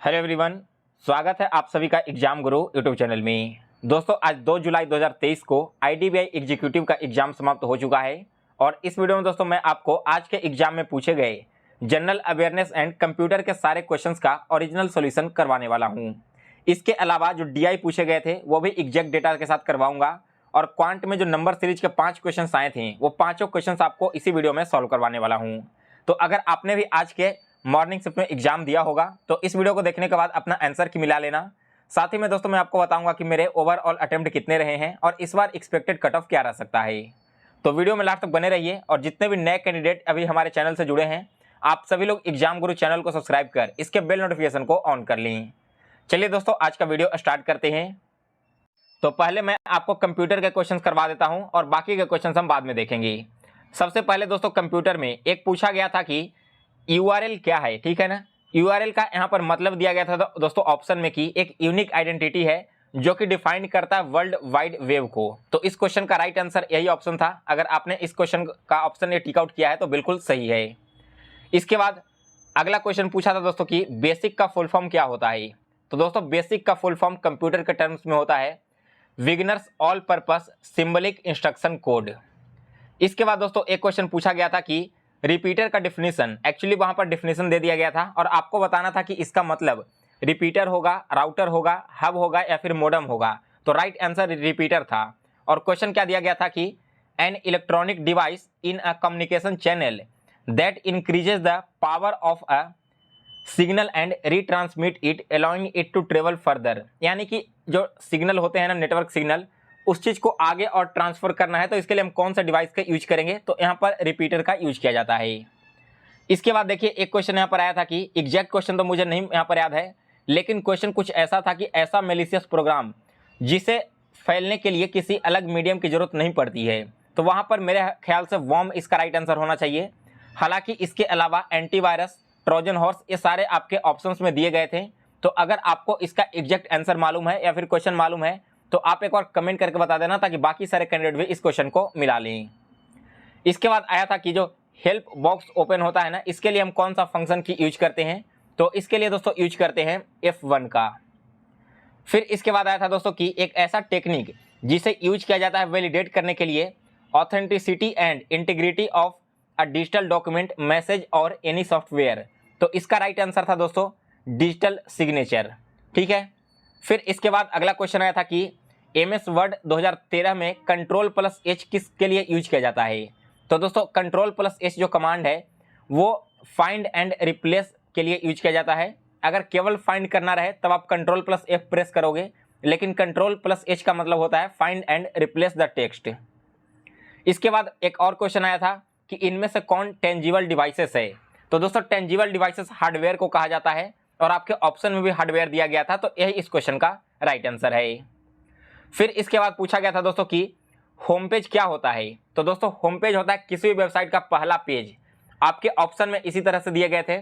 Hello everyone, स्वागत है आप सभी का एग्जाम गुरु यूट्यूब चैनल में। दोस्तों आज 2 जुलाई 2023 को आईडीबीआई एग्जीक्यूटिव का एग्जाम समाप्त हो चुका है और इस वीडियो में दोस्तों मैं आपको आज के एग्जाम में पूछे गए जनरल अवेयरनेस एंड कंप्यूटर के सारे क्वेश्चंस का ओरिजिनल सॉल्यूशन करवाने वाला हूं। इसके अलावा जो डीआई पूछे गए थे वो भी एग्जैक्ट डेटा के साथ करवाऊंगा और क्वांट में जो नंबर सीरीज के 5 क्वेश्चन आए थे वो पाँचों क्वेश्चन आपको इसी वीडियो में सॉल्व करवाने वाला हूँ। तो अगर आपने भी आज के मॉर्निंग शिफ्ट में एग्जाम दिया होगा तो इस वीडियो को देखने के बाद अपना आंसर की मिला लेना। साथ ही में दोस्तों मैं आपको बताऊंगा कि मेरे ओवरऑल अटेम्प्ट कितने रहे हैं और इस बार एक्सपेक्टेड कट ऑफ क्या रह सकता है। तो वीडियो में लास्ट तक बने रहिए और जितने भी नए कैंडिडेट अभी हमारे चैनल से जुड़े हैं आप सभी लोग एग्जाम गुरु चैनल को सब्सक्राइब कर इसके बेल नोटिफिकेशन को ऑन कर लें। चलिए दोस्तों आज का वीडियो स्टार्ट करते हैं। तो पहले मैं आपको कंप्यूटर के क्वेश्चन करवा देता हूँ और बाकी के क्वेश्चन हम बाद में देखेंगे। सबसे पहले दोस्तों कंप्यूटर में एक पूछा गया था कि URL क्या है, ठीक है ना। URL का यहाँ पर मतलब दिया गया था दोस्तों ऑप्शन में कि एक यूनिक आइडेंटिटी है जो कि डिफाइन करता है वर्ल्ड वाइड वेब को। तो इस क्वेश्चन का राइट आंसर यही ऑप्शन था। अगर आपने इस क्वेश्चन का ऑप्शन ये टिक आउट किया है तो बिल्कुल सही है। इसके बाद अगला क्वेश्चन पूछा था दोस्तों कि बेसिक का फुल फॉर्म क्या होता है। तो दोस्तों बेसिक का फुल फॉर्म कंप्यूटर के टर्म्स में होता है beginners all purpose symbolic instruction code. इसके बाद दोस्तों एक क्वेश्चन पूछा गया था कि रिपीटर का डिफिनीशन, एक्चुअली वहां पर डिफिनीशन दे दिया गया था और आपको बताना था कि इसका मतलब रिपीटर होगा, राउटर होगा, हब होगा या फिर मोडम होगा। तो राइट आंसर रिपीटर था। और क्वेश्चन क्या दिया गया था कि an electronic device in a communication channel that increases the power of a signal and retransmit it allowing it to travel further. यानी कि जो सिग्नल होते हैं ना, नेटवर्क सिग्नल, उस चीज को आगे और ट्रांसफर करना है तो इसके लिए हम कौन सा डिवाइस का यूज करेंगे, तो यहाँ पर रिपीटर का यूज किया जाता है। इसके बाद देखिए एक क्वेश्चन यहाँ पर आया था कि एग्जैक्ट क्वेश्चन तो मुझे नहीं यहाँ पर याद है, लेकिन क्वेश्चन कुछ ऐसा था कि ऐसा मेलिशियस प्रोग्राम जिसे फैलने के लिए किसी अलग मीडियम की जरूरत नहीं पड़ती है। तो वहाँ पर मेरे ख्याल से वॉर्म इसका राइट आंसर होना चाहिए। हालांकि इसके अलावा एंटीवायरस, ट्रोजन हॉर्स, ये सारे आपके ऑप्शंस में दिए गए थे। तो अगर आपको इसका एग्जैक्ट आंसर मालूम है या फिर क्वेश्चन मालूम है तो आप एक बार कमेंट करके बता देना ताकि बाकी सारे कैंडिडेट भी इस क्वेश्चन को मिला लें। इसके बाद आया था कि जो हेल्प बॉक्स ओपन होता है ना, इसके लिए हम कौन सा फंक्शन की यूज करते हैं। तो इसके लिए दोस्तों यूज करते हैं F1 का। फिर इसके बाद आया था दोस्तों कि एक ऐसा टेक्निक जिसे यूज किया जाता है वैलिडेट करने के लिए authenticity and integrity of a digital document, message और एनी सॉफ्टवेयर। तो इसका राइट आंसर था दोस्तों डिजिटल सिग्नेचर, ठीक है। फिर इसके बाद अगला क्वेश्चन आया था कि MS वर्ड 2013 में Ctrl+H किसके लिए यूज किया जाता है। तो दोस्तों Ctrl+H जो कमांड है वो फाइंड एंड रिप्लेस के लिए यूज किया जाता है। अगर केवल फाइंड करना रहे तब आप Ctrl+F प्रेस करोगे, लेकिन Ctrl+H का मतलब होता है find and replace the text. इसके बाद एक और क्वेश्चन आया था कि इनमें से कौन टेंजिबल डिवाइसेस है। तो दोस्तों टेंजिबल डिवाइसेस हार्डवेयर को कहा जाता है और आपके ऑप्शन में भी हार्डवेयर दिया गया था, तो यही इस क्वेश्चन का राइट आंसर है। फिर इसके बाद पूछा गया था दोस्तों कि होम पेज क्या होता है। तो दोस्तों होम पेज होता है किसी भी वेबसाइट का पहला पेज। आपके ऑप्शन में इसी तरह से दिए गए थे,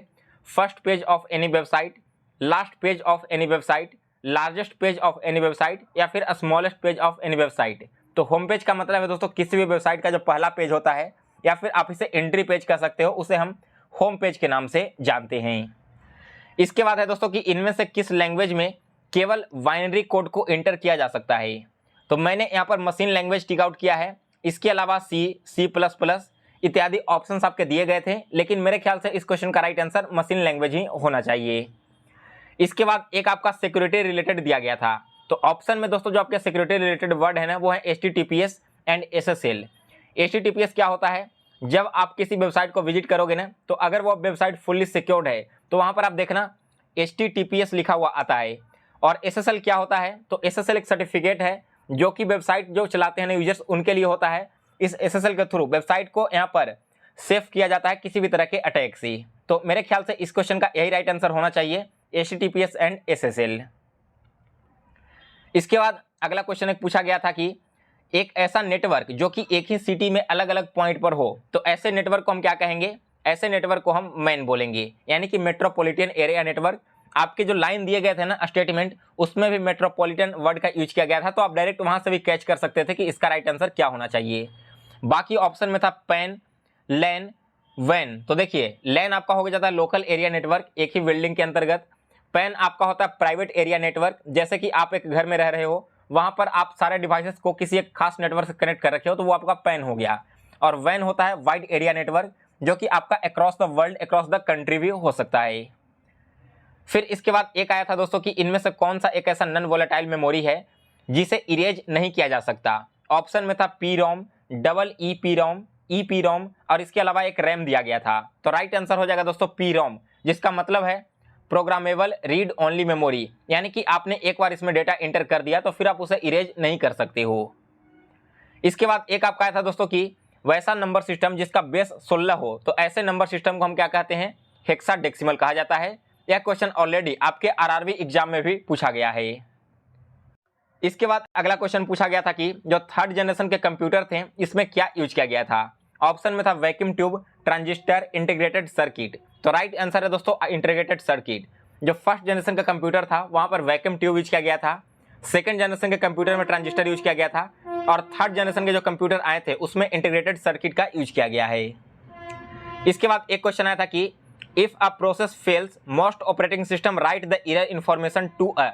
first page of any website, last page of any website, largest page of any website या फिर smallest page of any website. तो होम पेज का मतलब है दोस्तों किसी भी वेबसाइट का जो पहला पेज होता है या फिर आप इसे एंट्री पेज कह सकते हो, उसे हम होम पेज के नाम से जानते हैं। इसके बाद है दोस्तों कि इनमें से किस लैंग्वेज में केवल बाइनरी कोड को एंटर किया जा सकता है। तो मैंने यहाँ पर मशीन लैंग्वेज टिक आउट किया है। इसके अलावा C++ इत्यादि ऑप्शंस आपके दिए गए थे, लेकिन मेरे ख्याल से इस क्वेश्चन का राइट आंसर मशीन लैंग्वेज ही होना चाहिए। इसके बाद एक आपका सिक्योरिटी रिलेटेड दिया गया था। तो ऑप्शन में दोस्तों जो आपके सिक्योरिटी रिलेटेड वर्ड है ना वो है HTTPS एंड SSL। HTTPS क्या होता है, जब आप किसी वेबसाइट को विजिट करोगे ना तो अगर वो वेबसाइट फुल्ली सिक्योर्ड है तो वहां पर आप देखना HTTPS लिखा हुआ आता है। और SSL क्या होता है, तो SSL एक सर्टिफिकेट है जो कि वेबसाइट जो चलाते हैं ना यूजर्स उनके लिए होता है। इस SSL के थ्रू वेबसाइट को यहाँ पर सेफ किया जाता है किसी भी तरह के अटैक से। तो मेरे ख्याल से इस क्वेश्चन का यही राइट आंसर होना चाहिए, HTTPS एंड SSL। इसके बाद अगला क्वेश्चन एक पूछा गया था कि एक ऐसा नेटवर्क जो कि एक ही सिटी में अलग अलग पॉइंट पर हो, तो ऐसे नेटवर्क को हम क्या कहेंगे, ऐसे नेटवर्क को हम मैन बोलेंगे, यानी कि मेट्रोपॉलिटन एरिया नेटवर्क। आपके जो लाइन दिए गए थे ना स्टेटमेंट, उसमें भी मेट्रोपॉलिटन वर्ड का यूज किया गया था, तो आप डायरेक्ट वहां से भी कैच कर सकते थे कि इसका राइट आंसर क्या होना चाहिए। बाकी ऑप्शन में था पैन, लैन, वैन। तो देखिए लैन आपका हो जाता है लोकल एरिया नेटवर्क एक ही बिल्डिंग के अंतर्गत, पैन आपका होता है प्राइवेट एरिया नेटवर्क, जैसे कि आप एक घर में रह रहे हो, वहां पर आप सारे डिवाइसेस को किसी एक खास नेटवर्क से कनेक्ट कर रखे हो, तो वो आपका पैन हो गया। और वैन होता है वाइड एरिया नेटवर्क, जो कि आपका across the world, across the country भी हो सकता है। फिर इसके बाद एक आया था दोस्तों कि इनमें से कौन सा एक ऐसा नॉन वोलेटाइल मेमोरी है जिसे इरेज नहीं किया जा सकता। ऑप्शन में था P ROM, double E P ROM, E P ROM, और इसके अलावा एक रैम दिया गया था। तो राइट आंसर हो जाएगा दोस्तों पी रोम, जिसका मतलब है प्रोग्रामेबल रीड ओनली मेमोरी, यानी कि आपने एक बार इसमें डेटा एंटर कर दिया तो फिर आप उसे इरेज नहीं कर सकते हो। इसके बाद एक आपका आया था दोस्तों कि वैसा नंबर सिस्टम जिसका बेस 16 हो, तो ऐसे नंबर सिस्टम को हम क्या कहते हैं, हेक्साडेसिमल कहा जाता है। यह क्वेश्चन ऑलरेडी आपके आरआरबी एग्जाम में भी पूछा गया है। इसके बाद अगला क्वेश्चन पूछा गया था कि जो थर्ड जनरेशन के कंप्यूटर थे इसमें क्या यूज किया गया था। ऑप्शन में था vacuum tube, transistor, integrated circuit. तो राइट आंसर है दोस्तों इंटीग्रेटेड सर्किट। जो फर्स्ट जनरेशन का कंप्यूटर था वहां पर वैक्यूम ट्यूब यूज किया गया था, सेकंड जनरेशन के कंप्यूटर में ट्रांजिस्टर यूज किया गया था, और थर्ड जनरेशन के जो कंप्यूटर आए थे उसमें इंटीग्रेटेड सर्किट का यूज किया गया है। इसके बाद एक क्वेश्चन आया था कि if a process fails most operating system write the error information to a,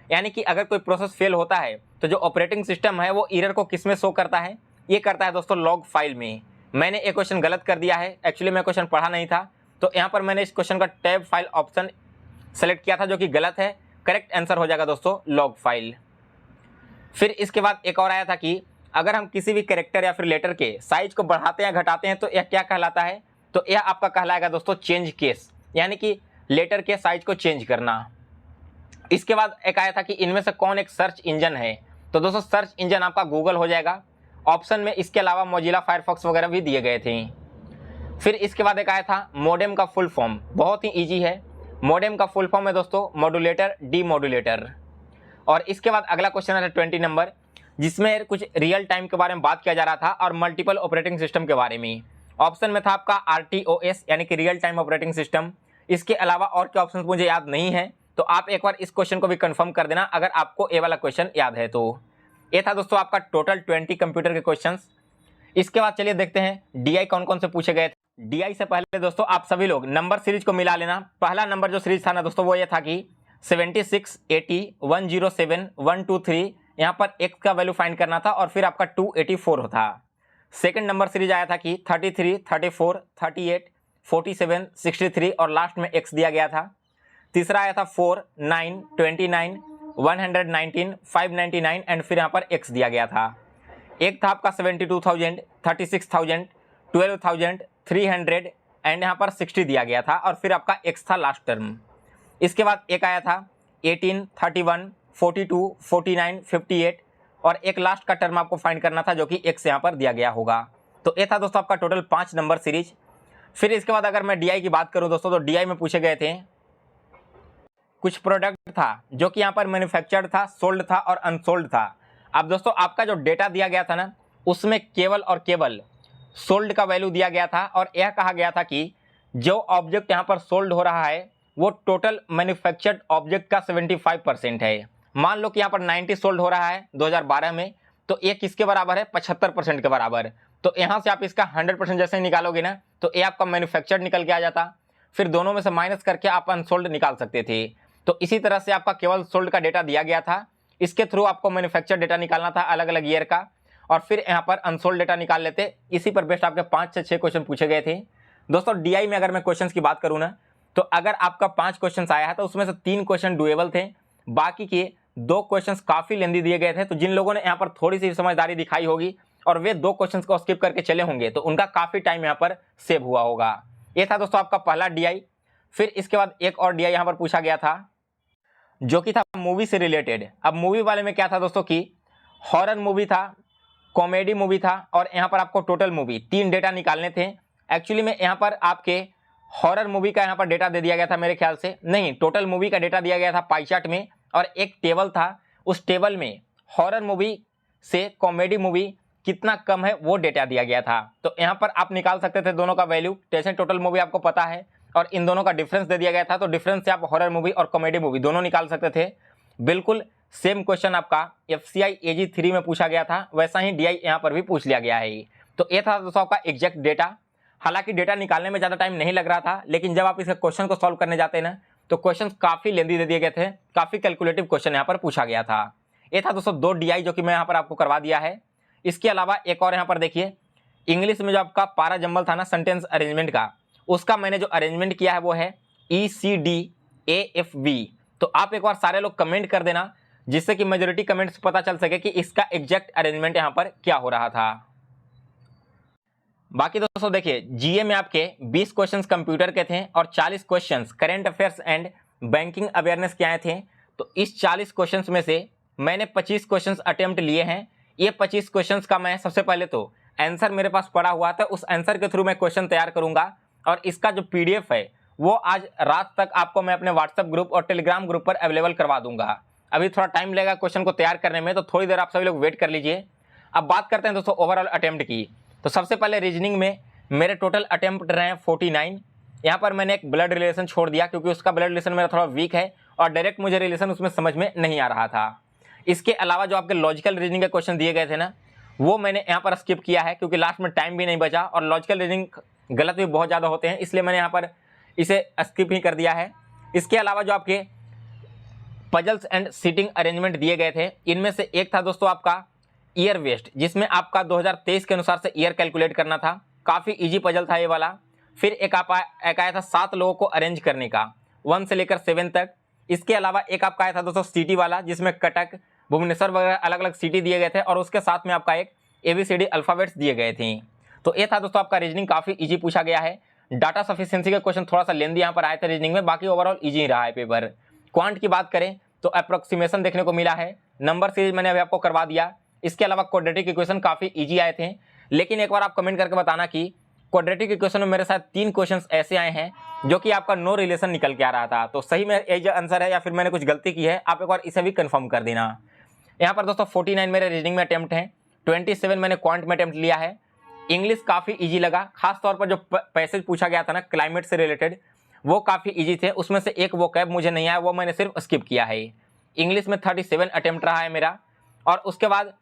यानी कि अगर कोई प्रोसेस फेल होता है तो जो ऑपरेटिंग सिस्टम है वो एरर को किस में शो करता है, ये करता है दोस्तों लॉग फाइल में। मैंने एक क्वेश्चन गलत कर दिया है, एक्चुअली मैं क्वेश्चन पढ़ा नहीं था, तो यहाँ पर मैंने इस क्वेश्चन का टैब फाइल ऑप्शन सेलेक्ट किया था, जो कि गलत है। करेक्ट आंसर हो जाएगा दोस्तों लॉग फाइल। फिर इसके बाद एक और आया था कि अगर हम किसी भी कैरेक्टर या फिर लेटर के साइज को बढ़ाते या घटाते हैं तो यह क्या कहलाता है, तो यह आपका कहलाएगा दोस्तों चेंज केस, यानी कि लेटर के साइज को चेंज करना। इसके बाद एक आया था कि इनमें से कौन एक सर्च इंजन है, तो दोस्तों सर्च इंजन आपका गूगल हो जाएगा। ऑप्शन में इसके अलावा मोजिला फायरफॉक्स वगैरह भी दिए गए थे। फिर इसके बाद एक आया था मॉडेम का फुल फॉर्म, बहुत ही इजी है। मॉडेम का फुल फॉर्म है दोस्तों मॉड्यूलेटर डीमॉड्यूलेटर। और इसके बाद अगला क्वेश्चन है 20 नंबर, जिसमें कुछ रियल टाइम के बारे में बात किया जा रहा था और मल्टीपल ऑपरेटिंग सिस्टम के बारे में। ऑप्शन में था आपका RTOS यानी कि रियल टाइम ऑपरेटिंग सिस्टम। इसके अलावा और क्या ऑप्शन मुझे याद नहीं है, तो आप एक बार इस क्वेश्चन को भी कंफर्म कर देना अगर आपको ये वाला क्वेश्चन याद है तो। ये था दोस्तों आपका टोटल 20 कंप्यूटर के क्वेश्चंस। इसके बाद चलिए देखते हैं DI कौन कौन से पूछे गए थे। DI से पहले दोस्तों आप सभी लोग नंबर सीरीज को मिला लेना। पहला नंबर जो सीरीज था ना दोस्तों वो ये था कि 76, 80, 107, 123, यहाँ पर x का वैल्यू फाइंड करना था और फिर आपका 284 था। सेकंड नंबर सीरीज आया था कि 33, 34, 38, 47, 63 और लास्ट में x दिया गया था। तीसरा आया था 4, 9, 29, 119, 599 एंड फिर यहाँ पर x दिया गया था। एक था आपका 72,000, 36,000, 12,000, 300 एंड यहाँ पर 60 दिया गया था और फिर आपका x था लास्ट टर्म। इसके बाद एक आया था 18, 31, 42, 49, 58 और एक लास्ट का टर्म आपको फाइंड करना था जो कि x यहाँ पर दिया गया होगा। तो ये था दोस्तों आपका टोटल 5 नंबर सीरीज। फिर इसके बाद अगर मैं DI की बात करूं दोस्तों तो DI में पूछे गए थे कुछ प्रोडक्ट था जो कि यहाँ पर मैन्युफैक्चर्ड था, सोल्ड था और अनसोल्ड था। अब दोस्तों आपका जो डेटा दिया गया था ना उसमें केवल और केवल सोल्ड का वैल्यू दिया गया था और यह कहा गया था कि जो ऑब्जेक्ट यहाँ पर सोल्ड हो रहा है वो टोटल मैन्युफैक्चर्ड ऑब्जेक्ट का 75% है। मान लो कि यहाँ पर 90 सोल्ड हो रहा है 2012 में, तो ये किसके बराबर है, 75% के बराबर। तो यहाँ से आप इसका 100% जैसे ही निकालोगे ना तो ये आपका मैन्युफैक्चर्ड निकल के आ जाता, फिर दोनों में से माइनस करके आप अनसोल्ड निकाल सकते थे। तो इसी तरह से आपका केवल सोल्ड का डेटा दिया गया था, इसके थ्रू आपको मैन्युफैक्चर्ड डेटा निकालना था अलग अलग ईयर का और फिर यहाँ पर अनसोल्ड डेटा निकाल लेते। इसी पर बेस्ट आपके 5 से 6 क्वेश्चन पूछे गए थे दोस्तों। DI में अगर मैं क्वेश्चन की बात करूँ ना तो अगर आपका 5 क्वेश्चन आया है तो उसमें से 3 क्वेश्चन डुएबल थे, बाकी के 2 क्वेश्चन काफी लेंदी दिए गए थे। तो जिन लोगों ने यहाँ पर थोड़ी सी समझदारी दिखाई होगी और वे 2 क्वेश्चन को स्किप करके चले होंगे तो उनका काफी टाइम यहाँ पर सेव हुआ होगा। ये था दोस्तों आपका पहला DI। फिर इसके बाद एक और DI यहाँ पर पूछा गया था जो कि था मूवी से रिलेटेड। अब मूवी वाले में क्या था दोस्तों कि हॉरर मूवी था, कॉमेडी मूवी था और यहाँ पर आपको टोटल मूवी 3 डेटा निकालने थे। एक्चुअली में यहाँ पर आपके हॉरर मूवी का यहाँ पर डेटा दे दिया गया था, मेरे ख्याल से नहीं, टोटल मूवी का डेटा दिया गया था पाई चार्ट में और एक टेबल था, उस टेबल में हॉरर मूवी से कॉमेडी मूवी कितना कम है वो डेटा दिया गया था। तो यहाँ पर आप निकाल सकते थे दोनों का वैल्यू, जैसे टोटल मूवी आपको पता है और इन दोनों का डिफरेंस दे दिया गया था, तो डिफरेंस से आप हॉरर मूवी और कॉमेडी मूवी दोनों निकाल सकते थे। बिल्कुल सेम क्वेश्चन आपका FCI AG 3 में पूछा गया था, वैसा ही DI यहाँ पर भी पूछ लिया गया है। तो ये था दोस्तों आपका एग्जैक्ट डेटा। हालांकि डेटा निकालने में ज़्यादा टाइम नहीं लग रहा था, लेकिन जब आप इस क्वेश्चन को सॉल्व करने जाते हैं ना तो क्वेश्चन काफी लेंदी दे दिए गए थे, काफी कैलकुलेटिव क्वेश्चन यहाँ पर पूछा गया था। ये था दोस्तों 2 DI जो कि मैं यहाँ पर आपको करवा दिया है। इसके अलावा एक और यहाँ पर देखिए, इंग्लिश में जो आपका पारा जंबल था ना सेंटेंस अरेंजमेंट का, उसका मैंने जो अरेंजमेंट किया है वो है ECDAFV। तो आप एक बार सारे लोग कमेंट कर देना, जिससे कि मेजोरिटी कमेंट्स पता चल सके कि इसका एग्जैक्ट अरेंजमेंट यहाँ पर क्या हो रहा था। बाकी दोस्तों देखिए, जीए में आपके 20 क्वेश्चंस कंप्यूटर के थे और 40 questions current affairs and banking awareness के आए थे। तो इस 40 क्वेश्चंस में से मैंने 25 क्वेश्चंस अटेम्प्ट लिए हैं। ये 25 क्वेश्चंस का मैं सबसे पहले तो आंसर मेरे पास पड़ा हुआ था, उस आंसर के थ्रू मैं क्वेश्चन तैयार करूंगा और इसका जो PDF है वो आज रात तक आपको मैं अपने व्हाट्सएप ग्रुप और टेलीग्राम ग्रुप पर अवेलेबल करवा दूंगा। अभी थोड़ा टाइम लगेगा क्वेश्चन को तैयार करने में, तो थोड़ी देर आप सभी लोग वेट कर लीजिए। अब बात करते हैं दोस्तों ओवरऑल अटेम्प्ट की। तो सबसे पहले रीजनिंग में मेरे टोटल अटेम्प्ट रहे हैं 49। यहाँ पर मैंने एक ब्लड रिलेशन छोड़ दिया क्योंकि उसका ब्लड रिलेशन मेरा थोड़ा वीक है और डायरेक्ट मुझे रिलेशन उसमें समझ में नहीं आ रहा था। इसके अलावा जो आपके लॉजिकल रीजनिंग के क्वेश्चन दिए गए थे ना, वो मैंने यहाँ पर स्किप किया है क्योंकि लास्ट में टाइम भी नहीं बचा और लॉजिकल रीजनिंग गलत भी बहुत ज़्यादा होते हैं, इसलिए मैंने यहाँ पर इसे स्किप ही कर दिया है। इसके अलावा जो आपके पजल्स एंड सीटिंग अरेंजमेंट दिए गए थे, इनमें से एक था दोस्तों आपका ईयर वेस्ट, जिसमें आपका 2023 के अनुसार से ईयर कैलकुलेट करना था। काफ़ी इजी पजल था ये वाला। फिर एक आया था 7 लोगों को अरेंज करने का 1 से लेकर 7 तक। इसके अलावा एक आपका आया था दोस्तों सिटी वाला, जिसमें कटक, भुवनेश्वर वगैरह अलग अलग सिटी दिए गए थे और उसके साथ में आपका एक ABCD अल्फ़ाबेट्स दिए गए थे। तो ये था दोस्तों आपका रीजनिंग, काफ़ी इजी पूछा गया है। डाटा सफिशिएंसी के क्वेश्चन थोड़ा सा लेंदी यहाँ पर आए थे रीजनिंग में, बाकी ओवरऑल इजी रहा है पेपर। क्वांट की बात करें तो अप्रोक्सीमेशन देखने को मिला है, नंबर सीरीज मैंने अभी आपको करवा दिया। इसके अलावा क्वाड्रेटिक इक्वेशन काफ़ी इजी आए थे, लेकिन एक बार आप कमेंट करके बताना कि क्वाड्रेटिक इक्वेशन में मेरे साथ 3 क्वेश्चंस ऐसे आए हैं जो कि आपका नो रिलेशन निकल के आ रहा था। तो सही में ये जो आंसर है या फिर मैंने कुछ गलती की है, आप एक बार इसे भी कंफर्म कर देना। यहाँ पर दोस्तों 49 मेरे रीजनिंग में अटेम्प्ट हैं, 27 मैंने क्वांट में अटेम्प्ट लिया है। इंग्लिश काफ़ी इजी लगा, खास तौर पर जो पैसेज पूछा गया था ना क्लाइमेट से रिलेटेड, वो काफ़ी इजी थे। उसमें से एक वोकैब मुझे नहीं आया, वो मैंने सिर्फ स्किप किया है। इंग्लिश में 37 अटेम्प्ट रहा है मेरा। और उसके बाद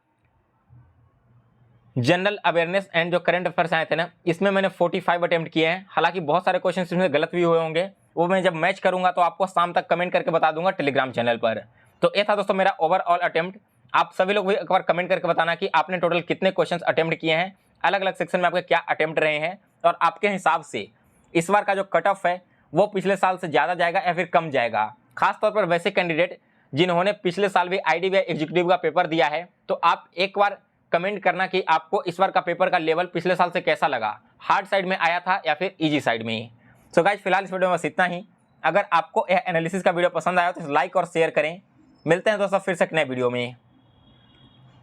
जनरल अवेयरनेस एंड जो करंट अफेयर्स आए थे ना, इसमें मैंने 45 अटेम्प्ट किए हैं। हालांकि बहुत सारे क्वेश्चन इसमें गलत भी हुए होंगे, वो मैं जब मैच करूंगा तो आपको शाम तक कमेंट करके बता दूंगा टेलीग्राम चैनल पर। तो ये था दोस्तों मेरा ओवरऑल अटेम्प्ट। आप सभी लोग भी एक बार कमेंट करके बताना कि आपने टोटल कितने क्वेश्चन अटेम्प्ट किए हैं, अलग अलग सेक्शन में आपके क्या अटेम्प्ट रहे हैं, और आपके हिसाब से इस बार का जो कट ऑफ है वो पिछले साल से ज़्यादा जाएगा या फिर कम जाएगा। खासतौर पर वैसे कैंडिडेट जिन्होंने पिछले साल भी IDBI एग्जीक्यूटिव का पेपर दिया है, तो आप एक बार कमेंट करना कि आपको इस बार का पेपर का लेवल पिछले साल से कैसा लगा, हार्ड साइड में आया था या फिर इजी साइड में। सो गाइस फिलहाल इस वीडियो में बस इतना ही। अगर आपको यह एनालिसिस का वीडियो पसंद आया तो लाइक और शेयर करें। मिलते हैं दोस्तों फिर से एक नए वीडियो में।